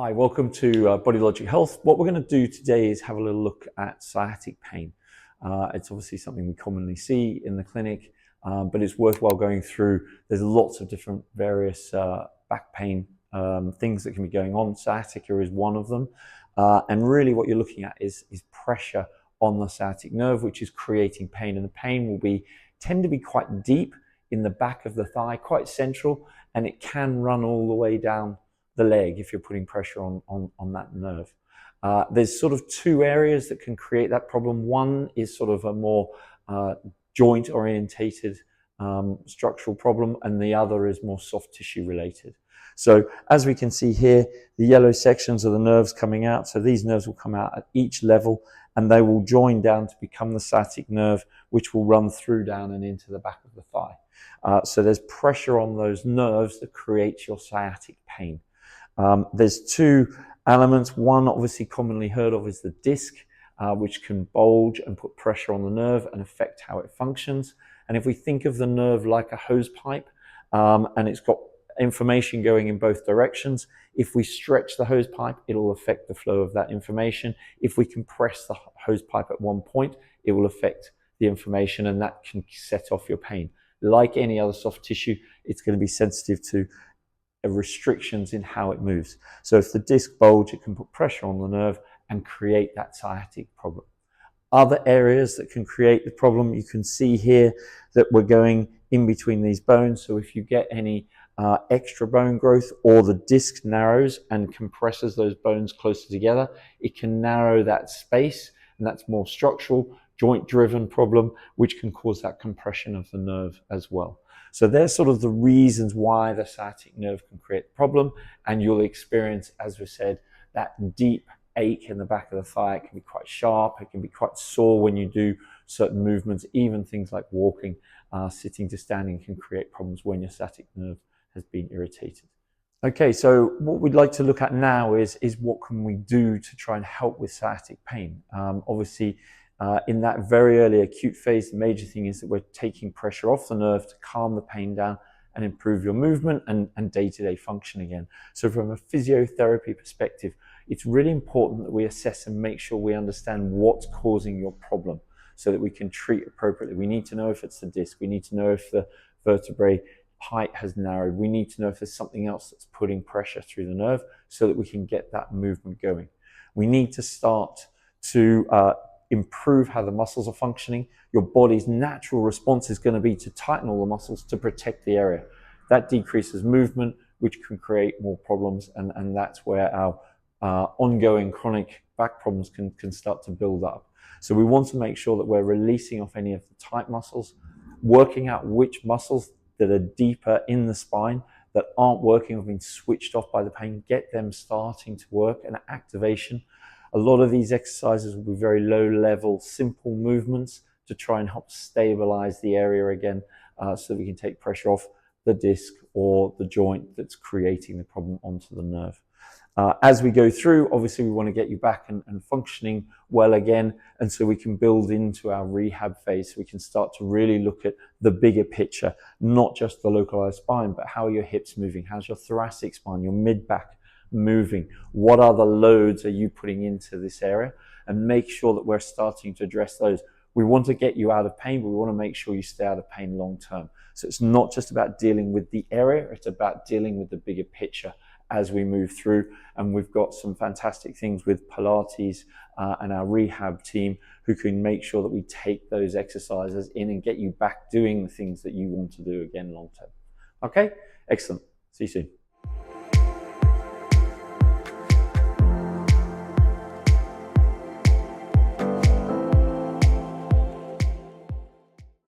Hi, welcome to Body Logic Health. What we're going to do today is have a little look at sciatic pain. It's obviously something we commonly see in the clinic, but it's worthwhile going through. There's lots of different various back pain things that can be going on. Sciatica is one of them. And really what you're looking at is pressure on the sciatic nerve, which is creating pain. And the pain will tend to be quite deep in the back of the thigh, quite central, and it can run all the way down the leg if you're putting pressure on that nerve. There's sort of two areas that can create that problem. One is sort of a more joint orientated structural problem, and the other is more soft tissue related. So as we can see here, the yellow sections are the nerves coming out. So these nerves will come out at each level and they will join down to become the sciatic nerve, which will run through down and into the back of the thigh. So there's pressure on those nerves that creates your sciatic pain. There's two elements. One obviously commonly heard of is the disc, which can bulge and put pressure on the nerve and affect how it functions. And if we think of the nerve like a hose pipe, and it's got information going in both directions, if we stretch the hose pipe, it'll affect the flow of that information. If we compress the hose pipe at one point, it will affect the information, and that can set off your pain. Like any other soft tissue, it's going to be sensitive to restrictions in how it moves. So if the disc bulge, it can put pressure on the nerve and create that sciatic problem. Other areas that can create the problem, you can see here that we're going in between these bones. So if you get any extra bone growth, or the disc narrows and compresses those bones closer together, it can narrow that space, and that's more structural, joint driven problem, which can cause that compression of the nerve as well. So there's sort of the reasons why the sciatic nerve can create the problem, and you'll experience, as we said, that deep ache in the back of the thigh. It can be quite sharp, it can be quite sore when you do certain movements, even things like walking, sitting to standing can create problems when your sciatic nerve has been irritated. Okay, so what we'd like to look at now is what can we do to try and help with sciatic pain. Obviously, in that very early acute phase, the major thing is that we're taking pressure off the nerve to calm the pain down and improve your movement and day-to-day function again. So from a physiotherapy perspective, it's really important that we assess and make sure we understand what's causing your problem so that we can treat appropriately. We need to know if it's the disc. We need to know if the vertebrae height has narrowed. We need to know if there's something else that's putting pressure through the nerve so that we can get that movement going. We need to start to improve how the muscles are functioning. Your body's natural response is going to be to tighten all the muscles to protect the area. That decreases movement, which can create more problems, and that's where our ongoing chronic back problems can start to build up. So we want to make sure that we're releasing off any of the tight muscles, working out which muscles that are deeper in the spine that aren't working or being switched off by the pain, get them starting to work, and activation. A lot of these exercises will be very low level, simple movements to try and help stabilize the area again, so that we can take pressure off the disc or the joint that's creating the problem onto the nerve. As we go through, obviously we want to get you back and functioning well again, and so we can build into our rehab phase, so we can start to really look at the bigger picture, not just the localized spine, but how are your hips moving, how's your thoracic spine, your mid-back moving, what other loads are you putting into this area, and make sure that we're starting to address those. We want to get you out of pain, but we want to make sure you stay out of pain long term. So it's not just about dealing with the area, it's about dealing with the bigger picture as we move through. And we've got some fantastic things with Pilates and our rehab team who can make sure that we take those exercises in and get you back doing the things that you want to do again long term. Okay, excellent. See you soon.